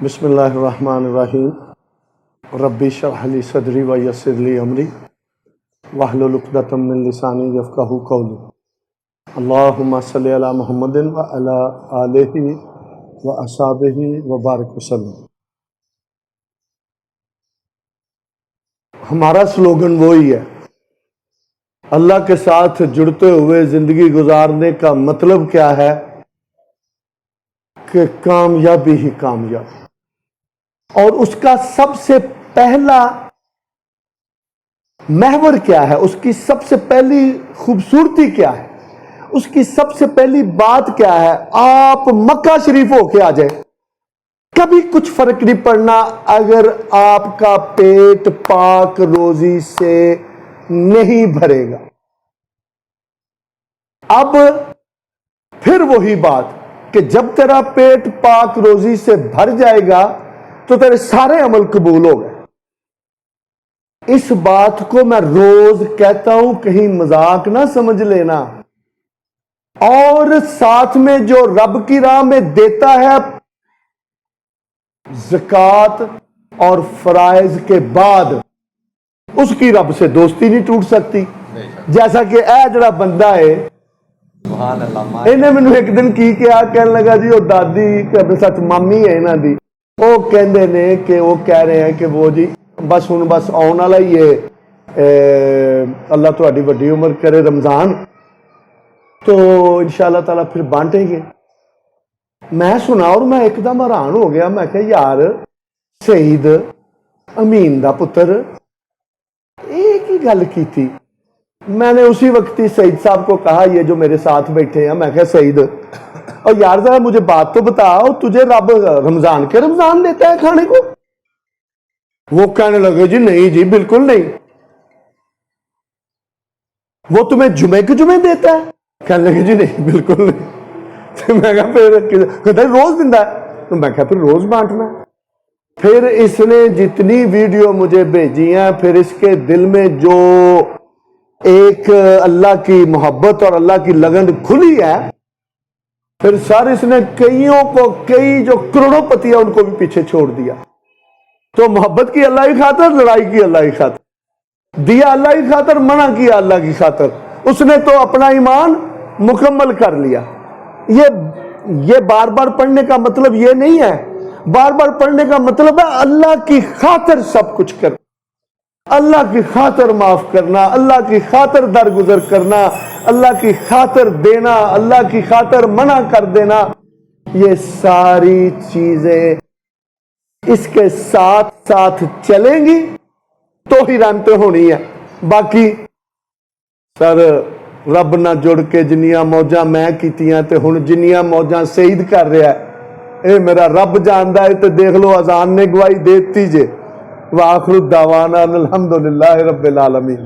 بسم اللہ الرحمن الرحیم ربی اشرح لی صدری ویسر لی امری واحلل عقدۃ من لسانی یفقہوا قولی اللہم صلی علی محمد وعلی آلہ واصحابہ وبارک وسلم۔ ہمارا سلوگن وہی ہے، اللہ کے ساتھ جڑتے ہوئے زندگی گزارنے کا مطلب کیا ہے کہ کامیابی ہی کامیابی، اور اس کا سب سے پہلا محور کیا ہے، اس کی سب سے پہلی خوبصورتی کیا ہے، اس کی سب سے پہلی بات کیا ہے؟ آپ مکہ شریف ہو کے آ جائیں، کبھی کچھ فرق نہیں پڑنا اگر آپ کا پیٹ پاک روزی سے نہیں بھرے گا۔ اب پھر وہی بات کہ جب تیرا پیٹ پاک روزی سے بھر جائے گا تو تیرے سارے عمل قبول ہو گئے۔ اس بات کو میں روز کہتا ہوں، کہیں مذاق نہ سمجھ لینا۔ اور ساتھ میں جو رب کی راہ میں دیتا ہے زکوٰۃ اور فرائض کے بعد، اس کی رب سے دوستی نہیں ٹوٹ سکتی۔ جیسا کہ اے جڑا بندہ ہے، انہیں مینوں ایک دن کی کیا کہنے لگا جی، وہ دادی سچ مامی ہے انہاں دی، وہ کہندے نے کہ وہ کہہ رہے ہیں کہ وہ جی بس ہن بس آن والا ہی ہے، اللہ تہاڈی وڈی عمر کرے رمضان، تو انشاءاللہ تعالیٰ پھر بانٹیں گے۔ میں سنا اور میں ایک دم حیران ہو گیا، میں کہا یار سعید امین دا پتر ایک ہی گل کی تھی۔ میں نے اسی وقت ہی سعید صاحب کو کہا، یہ جو میرے ساتھ بیٹھے ہیں، میں کہا سعید اور یار ذرا مجھے بات تو بتاؤ، تجھے رب رمضان کے رمضان دیتا ہے کھانے کو؟ وہ کہنے لگے جی نہیں جی بالکل نہیں۔ وہ تمہیں جمعے کے جمعے دیتا ہے؟ کہنے لگے جی نہیں بالکل نہیں۔ تو میں کہا پھر کہتا ہے روز دیتا ہے؟ تو میں کہا پھر روز بانٹنا ہے۔ پھر اس نے جتنی ویڈیو مجھے بھیجی ہیں، پھر اس کے دل میں جو ایک اللہ کی محبت اور اللہ کی لگن کھلی ہے، پھر سر اس نے کئیوں کو، کئی جو کروڑوں پتی ہیں ان کو بھی پیچھے چھوڑ دیا۔ تو محبت کی اللہ کی خاطر، لڑائی کی اللہ کی خاطر، دیا اللہ کی خاطر، منع کیا اللہ کی خاطر، اس نے تو اپنا ایمان مکمل کر لیا۔ یہ بار بار پڑھنے کا مطلب یہ نہیں ہے، بار بار پڑھنے کا مطلب ہے اللہ کی خاطر سب کچھ کرنا، اللہ کی خاطر معاف کرنا، اللہ کی خاطر درگزر کرنا، اللہ کی خاطر دینا، اللہ کی خاطر منع کر دینا۔ یہ ساری چیزیں اس کے ساتھ ساتھ چلیں گی تو ہی رحمتیں ہونی ہے۔ باقی سر رب نہ جڑ کے جنیاں موجاں میں کیتیاں تے ہن جنیاں موجاں سعید کر رہا ہے، اے میرا رب جاندا ہے۔ تے دیکھ لو اذان نے گواہی دیتی جے۔ وآخر الدعوانا الحمدللہ رب العالمین۔